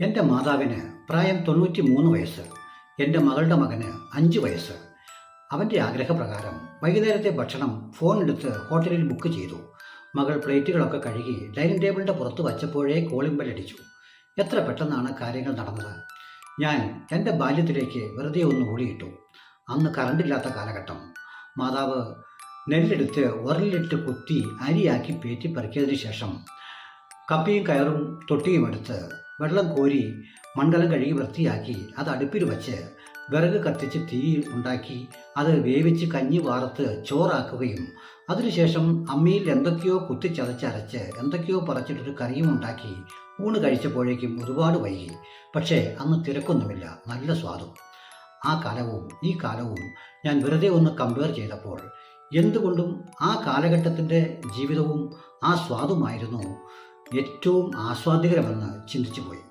എൻ്റെ മാതാവിന് പ്രായം 93 വയസ്സ്. എൻ്റെ മകളുടെ മകന് 5 വയസ്സ്. അവൻ്റെ ആഗ്രഹപ്രകാരം വൈകുന്നേരത്തെ ഭക്ഷണം ഫോണെടുത്ത് ഹോട്ടലിൽ ബുക്ക് ചെയ്തു. മകൾ പ്ലേറ്റുകളൊക്കെ കഴുകി ഡൈനിങ് ടേബിളിൻ്റെ പുറത്ത് വച്ചപ്പോഴേ കോളിംഗ് ബെൽ അടിച്ചു. എത്ര പെട്ടെന്നാണ് കാര്യങ്ങൾ നടന്നത്. ഞാൻ എൻ്റെ ബാല്യത്തിലേക്ക് വെറുതെ ഒന്ന് ഓടിയിട്ടു. അന്ന് കറണ്ടില്ലാത്ത കാലഘട്ടം. മാതാവ് നെല്ലെടുത്ത് ഉരലിലിട്ട് കുത്തി അരിയാക്കി പേറ്റി പറിക്കിയതിന് ശേഷം കപ്പിയും കയറും തൊട്ടിയും എടുത്ത് വെള്ളം കോരി മണ്ഡലം കഴുകി വൃത്തിയാക്കി അത് അടുപ്പിൽ വച്ച് വിറക് കത്തിച്ച് തീ ഉണ്ടാക്കി അത് വേവിച്ച് കഞ്ഞി വാർത്ത് ചോറാക്കുകയും അതിനുശേഷം അമ്മിയിൽ എന്തൊക്കെയോ കുത്തിച്ചതച്ചരച്ച് എന്തൊക്കെയോ പറിച്ചിട്ടൊരു കറിയും ഉണ്ടാക്കി ഊണ് കഴിച്ചപ്പോഴേക്കും ഒരുപാട് വൈകി. പക്ഷേ അന്ന് തിരക്കൊന്നുമില്ല, നല്ല സ്വാദും. ആ കാലവും ഈ കാലവും ഞാൻ വെറുതെ ഒന്ന് കമ്പയർ ചെയ്തപ്പോൾ എന്തുകൊണ്ടും ആ കാലഘട്ടത്തിൻ്റെ ജീവിതവും ആ സ്വാദുമായിരുന്നു ഏറ്റവും ആസ്വാദ്യകരമെന്ന് ചിന്തിച്ചു പോയി.